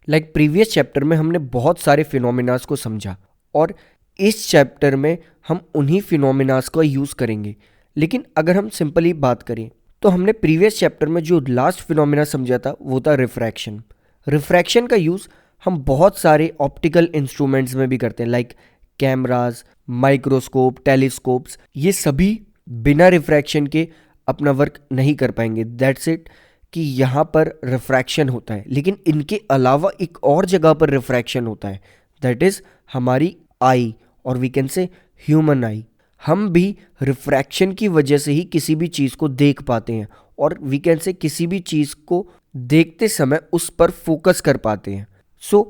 Like previous chapter में हमने बहुत सारे फिनोमिनास को समझा और इस चैप्टर में हम उन्हीं फिनोमिनास का यूज़ करेंगे। लेकिन अगर हम सिंपली बात करें तो हमने प्रीवियस चैप्टर में जो लास्ट फिनोमिना समझा था वो था रिफ्रैक्शन। रिफ्रैक्शन का यूज़ हम बहुत सारे ऑप्टिकल इंस्ट्रूमेंट्स में भी करते हैं, लाइक कैमराज, माइक्रोस्कोप, टेलीस्कोप्स। ये सभी बिना रिफ्रैक्शन के अपना वर्क नहीं कर पाएंगे। दैट्स इट कि यहाँ पर रिफ्रैक्शन होता है, लेकिन इनके अलावा एक और जगह पर रिफ्रैक्शन होता है, दैट इज़ हमारी आई, और we can say human eye. हम भी रिफ्रैक्शन की वजह से ही किसी भी चीज़ को देख पाते हैं और वी कैन से किसी भी चीज़ को देखते समय उस पर फोकस कर पाते हैं। सो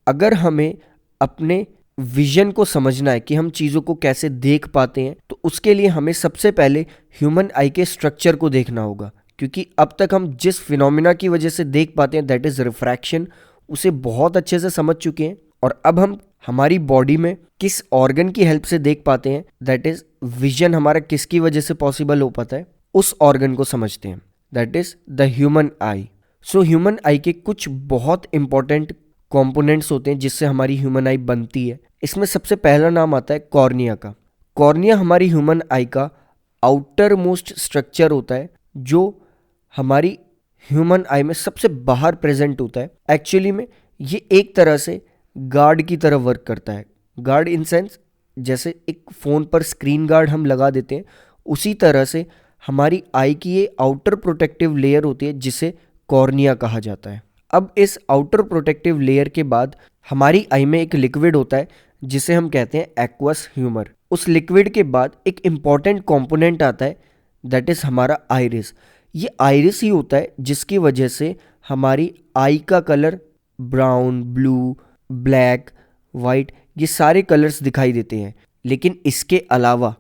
अगर हमें अपने विजन को समझना है कि हम चीज़ों को कैसे देख पाते हैं, तो उसके लिए हमें सबसे पहले ह्यूमन आई के स्ट्रक्चर को देखना होगा, क्योंकि अब तक हम जिस फिनोमिना की वजह से देख पाते हैं दैट इज़ रिफ्रैक्शन, उसे बहुत अच्छे से समझ चुके हैं। और अब हम हमारी बॉडी में किस ऑर्गन की हेल्प से देख पाते हैं, दैट इज़ विजन हमारा किसकी वजह से पॉसिबल हो पाता है, उस ऑर्गन को समझते हैं, that is the human I. So human आई के कुछ बहुत इंपॉर्टेंट कंपोनेंट्स होते हैं जिससे हमारी ह्यूमन आई बनती है। इसमें सबसे पहला नाम आता है कॉर्निया का। कॉर्निया हमारी ह्यूमन आई का आउटर मोस्ट स्ट्रक्चर होता है जो हमारी ह्यूमन आई में सबसे बाहर प्रेजेंट होता है। एक्चुअली में ये एक तरह से गार्ड की तरह वर्क करता है। गार्ड इन सेंस जैसे एक फ़ोन पर स्क्रीन गार्ड हम लगा देते हैं, उसी तरह से हमारी आई की ये आउटर प्रोटेक्टिव लेयर होती है जिसे कॉर्निया कहा जाता है। अब इस आउटर प्रोटेक्टिव लेयर के बाद हमारी आई में एक लिक्विड होता है जिसे हम कहते हैं एक्वस ह्यूमर। उस लिक्विड के बाद एक इम्पॉर्टेंट कंपोनेंट आता है, दैट इज़ हमारा आइरिस। ये आइरिस ही होता है जिसकी वजह से हमारी आई का colour brown, blue, black, white, ये सारे कलर्स दिखाई देते हैं। लेकिन इसके अलावा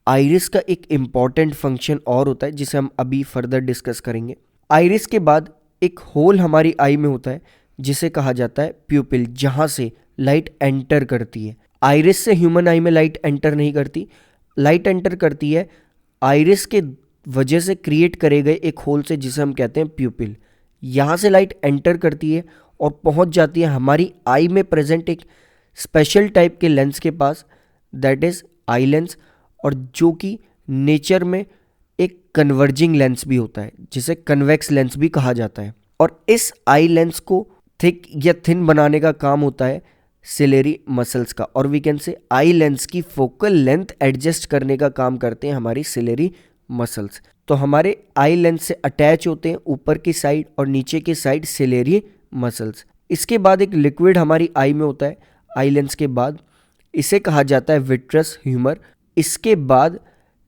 आइरिस का एक इम्पॉर्टेंट फंक्शन और होता है जिसे हम अभी फर्दर डिस्कस करेंगे। आइरिस के बाद एक होल हमारी आई में होता है जिसे कहा जाता है प्यूपिल, जहाँ से लाइट एंटर करती है। आइरिस से ह्यूमन आई में लाइट एंटर नहीं करती, लाइट एंटर करती है आइरिस के वजह से क्रिएट करे गए एक होल से जिसे हम कहते हैं प्यूपिल। यहाँ से लाइट एंटर करती है और पहुँच जाती है हमारी आई में प्रेजेंट एक स्पेशल टाइप के लेंस के पास, दैट इज़ आई लेंस, और जो कि नेचर में एक कन्वर्जिंग लेंस भी होता है जिसे कन्वेक्स लेंस भी कहा जाता है। और इस आई लेंस को थिक या थिन बनाने का काम होता है सिलेरी मसल्स का, और we can say eye lens की फोकल लेंथ एडजस्ट करने का काम करते हैं हमारी सिलेरी मसल्स। तो हमारे आई लेंस से अटैच होते हैं ऊपर की साइड और नीचे की साइड सिलेरी मसल्स। इसके बाद एक लिक्विड हमारी आई में होता है आई लेंस के बाद, इसे कहा जाता है विट्रस ह्यूमर। इसके बाद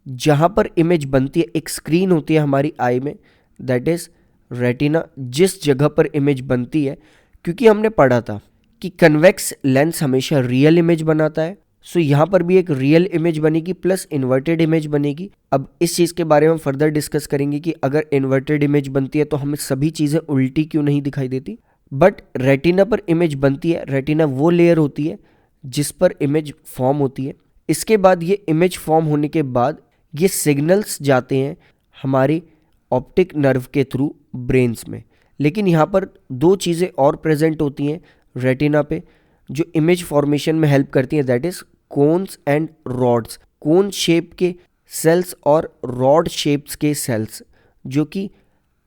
जहाँ पर इमेज बनती है एक स्क्रीन होती है हमारी आई में, दैट इज़ रेटिना। जिस जगह पर इमेज बनती है, क्योंकि हमने पढ़ा था कि कन्वेक्स लेंस हमेशा रियल इमेज बनाता है, सो यहाँ पर भी एक रियल इमेज बनेगी प्लस इन्वर्टेड इमेज बनेगी। अब इस चीज़ के बारे में फर्दर डिस्कस करेंगे कि अगर इन्वर्टेड इमेज बनती है तो हमें सभी चीज़ें उल्टी क्यों नहीं दिखाई देती। बट रेटिना पर इमेज बनती है, रेटिना वो लेयर होती है जिस पर इमेज फॉर्म होती है। इसके बाद ये इमेज फॉर्म होने के बाद ये सिग्नल्स जाते हैं हमारे ऑप्टिक नर्व के थ्रू ब्रेन्स में। लेकिन यहाँ पर दो चीज़ें और प्रेजेंट होती हैं रेटिना पे जो इमेज फॉर्मेशन में हेल्प करती हैं, that is cones and rods. Cone shape के सेल्स और रॉड शेप्स के सेल्स जो कि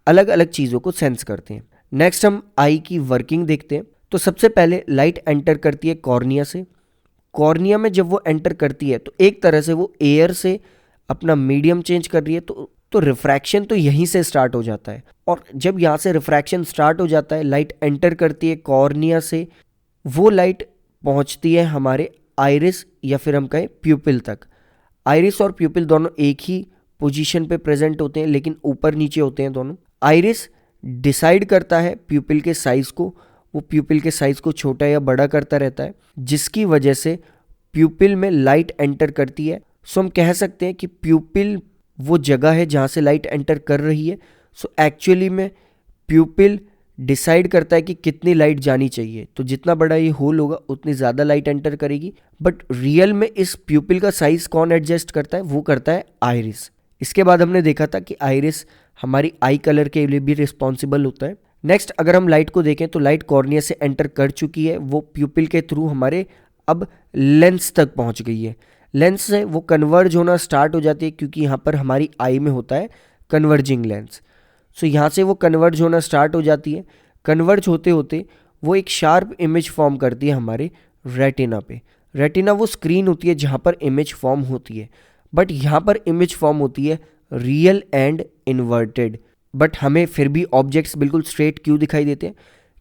अलग अलग चीज़ों को सेंस करते हैं। नेक्स्ट हम आई की वर्किंग देखते हैं। तो सबसे पहले लाइट एंटर करती है कॉर्निया से। कॉर्निया में जब वो एंटर करती है तो एक तरह से वो एयर से अपना मीडियम चेंज कर रही है, तो रिफ्रैक्शन तो यहीं से स्टार्ट हो जाता है। और जब यहाँ से रिफ्रैक्शन स्टार्ट हो जाता है, लाइट एंटर करती है कॉर्निया से, वो लाइट पहुँचती है हमारे आइरिस या फिर हम कहें प्यूपिल तक। आइरिस और प्यूपिल दोनों एक ही पोजीशन पे प्रेजेंट होते हैं लेकिन ऊपर नीचे होते हैं दोनों। आइरिस डिसाइड करता है प्यूपिल के साइज़ को, वो प्यूपिल के साइज़ को छोटा या बड़ा करता रहता है, जिसकी वजह से प्यूपिल में लाइट एंटर करती है। सो हम कह सकते हैं कि प्यूपिल वो जगह है जहाँ से लाइट एंटर कर रही है। सो एक्चुअली में प्यूपिल डिसाइड करता है कि कितनी लाइट जानी चाहिए, तो जितना बड़ा ये होल होगा उतनी ज़्यादा लाइट एंटर करेगी। बट रियल में इस प्यूपिल का साइज़ कौन एडजस्ट करता है, वो करता है आइरिस। इसके बाद हमने देखा था कि आइरिस हमारी आई कलर के लिए भी रिस्पॉन्सिबल होता है। नेक्स्ट अगर हम लाइट को देखें तो लाइट कॉर्निया से एंटर कर चुकी है, वो प्यूपिल के थ्रू हमारे अब लेंस तक पहुंच गई है। लेंस से वो कन्वर्ज होना स्टार्ट हो जाती है, क्योंकि यहाँ पर हमारी आई में होता है कन्वर्जिंग लेंस। सो यहाँ से वो कन्वर्ज होना स्टार्ट हो जाती है। कन्वर्ज होते होते वो एक शार्प इमेज फॉर्म करती है हमारे रेटिना पे। रेटिना वो स्क्रीन होती है जहाँ पर इमेज फॉर्म होती है, बट यहाँ पर इमेज फॉर्म होती है रियल एंड इन्वर्टेड। बट हमें फिर भी ऑब्जेक्ट्स बिल्कुल स्ट्रेट क्यों दिखाई देते हैं?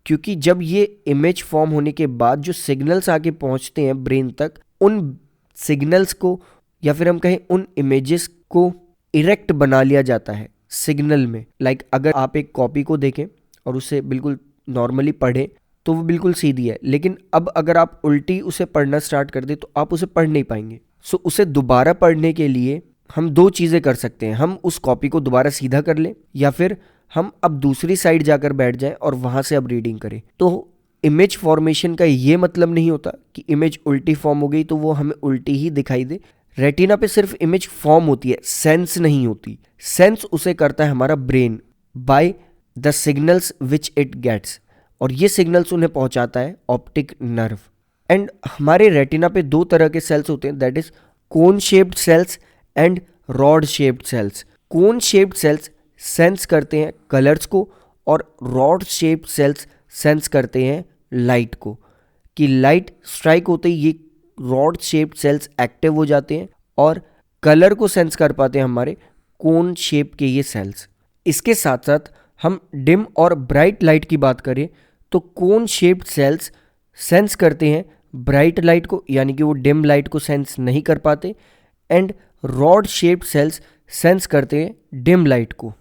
क्योंकि जब ये इमेज फॉर्म होने के बाद जो सिग्नल्स आके पहुंचते हैं ब्रेन तक, उन सिग्नल्स को या फिर हम कहें उन इमेजेस को इरेक्ट बना लिया जाता है सिग्नल में। लाइक अगर आप एक कॉपी को देखें और उसे बिल्कुल नॉर्मली पढ़ें तो वो बिल्कुल सीधी है, लेकिन अब अगर आप उल्टी उसे पढ़ना स्टार्ट कर दें तो आप उसे पढ़ नहीं पाएंगे। सो उसे दोबारा पढ़ने के लिए हम दो चीज़ें कर सकते हैं। हम उस कॉपी को दोबारा सीधा कर लें, या फिर हम अब दूसरी साइड जाकर बैठ जाएं और वहाँ से अब रीडिंग करें। तो इमेज फॉर्मेशन का ये मतलब नहीं होता कि इमेज उल्टी फॉर्म हो गई तो वो हमें उल्टी ही दिखाई दे। रेटिना पे सिर्फ इमेज फॉर्म होती है, सेंस नहीं होती। सेंस उसे करता है हमारा brain by the signals which it gets, और ये सिग्नल्स उन्हें पहुंचाता है ऑप्टिक नर्व। एंड हमारे रेटिना पे दो तरह के सेल्स होते हैं, that is cone shaped cells and rod shaped cells. Cone shaped cells sense करते हैं कलर्स को, और रॉड शेप्ड सेल्स सेंस करते हैं लाइट को। कि लाइट स्ट्राइक होते ही ये रॉड शेप्ड सेल्स एक्टिव हो जाते हैं और कलर को सेंस कर पाते हैं हमारे कोन शेप के ये सेल्स। इसके साथ साथ हम डिम और ब्राइट लाइट की बात करें तो कोन शेप्ड सेल्स सेंस करते हैं ब्राइट लाइट को, यानी कि वो डिम लाइट को सेंस नहीं कर पाते, and rod shaped cells sense करते हैं डिम लाइट को।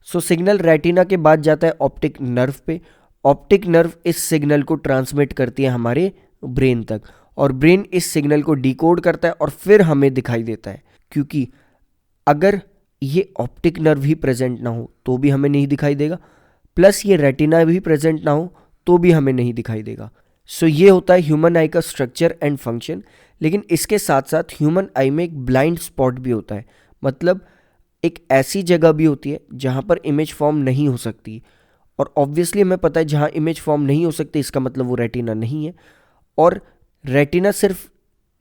सो सिग्नल रेटिना के बाद जाता है ऑप्टिक नर्व पे। ऑप्टिक नर्व इस सिग्नल को ट्रांसमिट करती है हमारे ब्रेन तक, और ब्रेन इस सिग्नल को डिकोड करता है और फिर हमें दिखाई देता है। क्योंकि अगर ये ऑप्टिक नर्व ही प्रेजेंट ना हो तो भी हमें नहीं दिखाई देगा, प्लस ये रेटिना भी प्रेजेंट ना हो तो भी हमें नहीं दिखाई देगा। सो ये होता है ह्यूमन आई का स्ट्रक्चर एंड फंक्शन। लेकिन इसके साथ साथ ह्यूमन आई में एक ब्लाइंड स्पॉट भी होता है, मतलब एक ऐसी जगह भी होती है जहाँ पर इमेज फॉर्म नहीं हो सकती। और ऑब्वियसली हमें पता है जहाँ इमेज फॉर्म नहीं हो सकती इसका मतलब वो रेटिना नहीं है, और रेटिना सिर्फ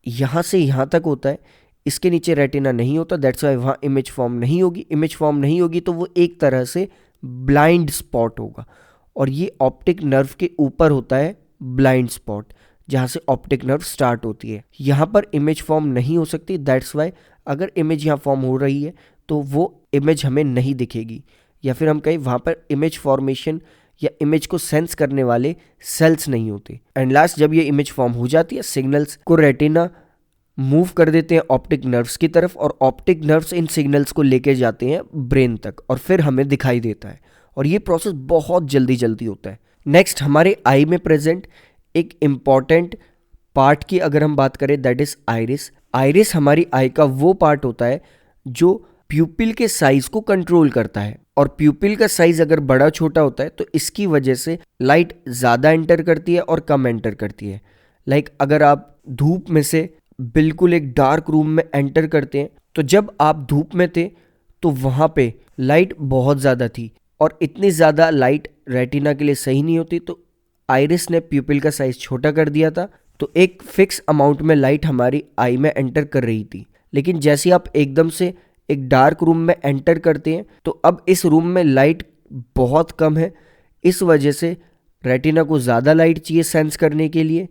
यहाँ से यहाँ तक होता है, इसके नीचे रेटिना नहीं होता। दैट्स वाई वहाँ इमेज फॉर्म नहीं होगी। इमेज फॉर्म नहीं होगी तो वो एक तरह से ब्लाइंड स्पॉट होगा, और ये ऑप्टिक नर्व के ऊपर होता है ब्लाइंड स्पॉट, जहाँ से ऑप्टिक नर्व स्टार्ट होती है। यहाँ पर इमेज फॉर्म नहीं हो सकती। दैट्स वाई अगर इमेज यहाँ फॉर्म हो रही है तो वो इमेज हमें नहीं दिखेगी, या फिर हम कहें वहाँ पर इमेज फॉर्मेशन या इमेज को सेंस करने वाले सेल्स नहीं होते। एंड लास्ट जब ये इमेज फॉर्म हो जाती है, सिग्नल्स को रेटिना मूव कर देते हैं ऑप्टिक नर्व्स की तरफ, और ऑप्टिक नर्व्स इन सिग्नल्स को लेके जाते हैं ब्रेन तक और फिर हमें दिखाई देता है। और ये प्रोसेस बहुत जल्दी जल्दी होता है। नेक्स्ट हमारे आई में प्रेजेंट एक इम्पॉर्टेंट पार्ट की अगर हम बात करें, दैट इज आइरिस। आइरिस हमारी आई का वो पार्ट होता है जो प्यूपिल के साइज को कंट्रोल करता है, और प्यूपिल का साइज अगर बड़ा छोटा होता है तो इसकी वजह से लाइट ज़्यादा एंटर करती है और कम एंटर करती है। लाइक अगर आप धूप में से बिल्कुल एक डार्क रूम में एंटर करते हैं, तो जब आप धूप में थे तो वहाँ पे लाइट बहुत ज़्यादा थी, और इतनी ज़्यादा लाइट रेटिना के लिए सही नहीं होती, तो आइरिस ने प्यूपिल का साइज छोटा कर दिया था, तो एक फिक्स अमाउंट में लाइट हमारी आई में एंटर कर रही थी। लेकिन जैसे आप एकदम से एक डार्क रूम में एंटर करते हैं तो अब इस रूम में लाइट बहुत कम है, इस वजह से रेटिना को ज़्यादा लाइट चाहिए सेंस करने के लिए,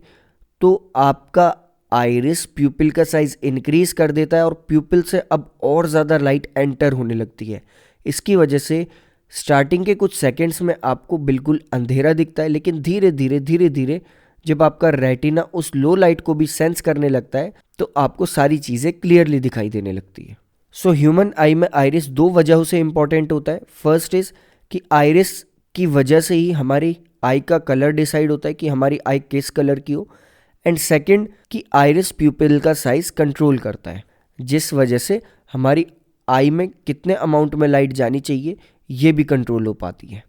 तो आपका आइरिस प्यूपिल का साइज इंक्रीज कर देता है और प्यूपिल से अब और ज़्यादा लाइट एंटर होने लगती है। इसकी वजह से स्टार्टिंग के कुछ सेकंड्स में आपको बिल्कुल अंधेरा दिखता है, लेकिन धीरे धीरे जब आपका रेटिना उस लो लाइट को भी सेंस करने लगता है तो आपको सारी चीज़ें क्लियरली दिखाई देने लगती है। सो ह्यूमन आई में आइरिस दो वजहों से इंपॉर्टेंट होता है। फर्स्ट इज कि आइरिस की वजह से ही हमारी आई का कलर डिसाइड होता है कि हमारी आई किस कलर की हो, एंड सेकंड कि आइरिस प्यूपिल का साइज कंट्रोल करता है, जिस वजह से हमारी आई में कितने अमाउंट में लाइट जानी चाहिए ये भी कंट्रोल हो पाती है।